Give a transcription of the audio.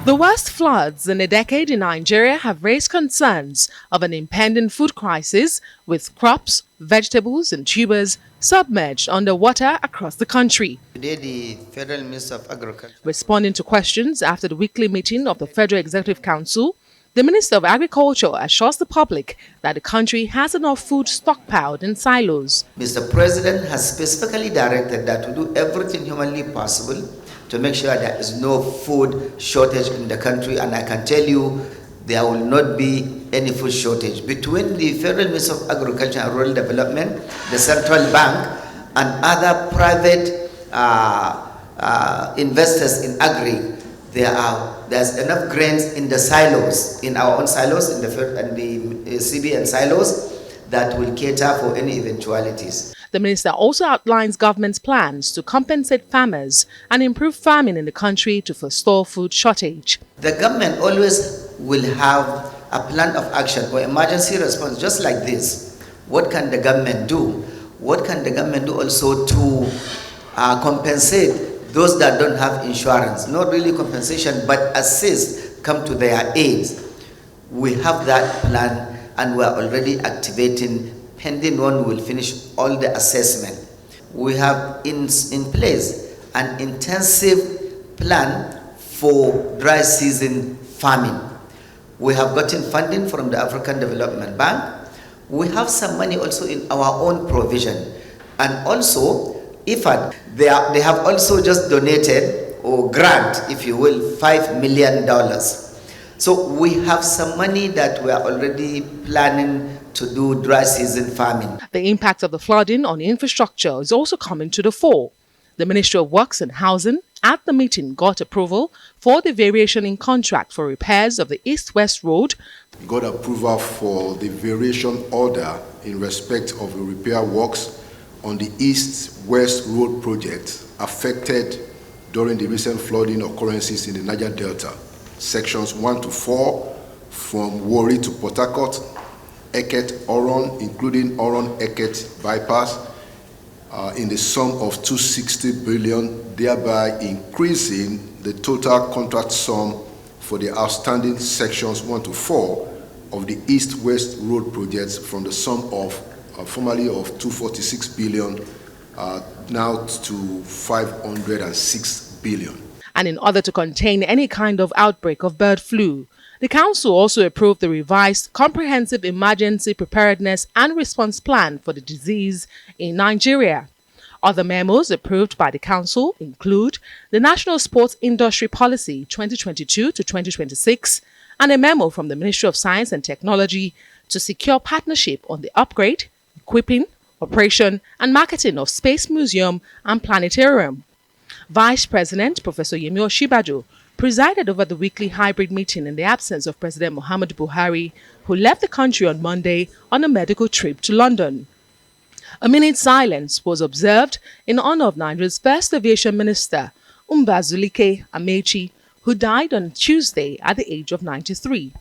The worst floods in a decade in Nigeria have raised concerns of an impending food crisis, with crops, vegetables and tubers submerged underwater across the country. Today, the Federal Minister of Agriculture. Responding to questions after the weekly meeting of the Federal Executive Council, the Minister of Agriculture assures the public that the country has enough food stockpiled in silos. Mr. President has specifically directed that we do everything humanly possible to make sure there is no food shortage in the country, and I can tell you there will not be any food shortage. Between the Federal Minister of Agriculture and Rural Development, the Central Bank, and other private investors in agri, there's enough grains in the silos, in our own silos, in the CBN silos, that will cater for any eventualities. The minister also outlines government's plans to compensate farmers and improve farming in the country to forestall food shortage. The government always will have a plan of action or emergency response just like this. What can the government do? What can the government do also to compensate those that don't have insurance? Not really compensation, but assist, come to their aid. We have that plan and we are already activating, pending when we will finish all the assessment. We have in place an intensive plan for dry season farming. We have gotten funding from the African Development Bank. We have some money also in our own provision. And also, IFAD, they have also just donated, or grant, if you will, $5 million. So we have some money that we are already planning to do dry season farming. The impact of the flooding on infrastructure is also coming to the fore. The Ministry of Works and Housing at the meeting got approval for the variation in contract for repairs of the East-West Road. Got approval for the variation order in respect of the repair works on the East-West Road project affected during the recent flooding occurrences in the Niger Delta. Sections 1 to 4 from Warri to Port Harcourt, Eket-Oron, including Oron-Eket bypass, in the sum of 260 billion, thereby increasing the total contract sum for the outstanding sections 1 to 4 of the East-West Road projects from the sum of formerly of 246 billion now to 506 billion. And in order to contain any kind of outbreak of bird flu, the Council also approved the revised Comprehensive Emergency Preparedness and Response Plan for the disease in Nigeria. Other memos approved by the Council include the National Sports Industry Policy 2022 to 2026 and a memo from the Ministry of Science and Technology to secure partnership on the upgrade, equipping, operation and marketing of Space Museum and Planetarium. Vice President Professor Yemi Osinbajo presided over the weekly hybrid meeting in the absence of President Muhammadu Buhari, who left the country on Monday on a medical trip to London. A minute's silence was observed in honor of Nigeria's first aviation minister, Mbazulike Amechi, who died on Tuesday at the age of 93.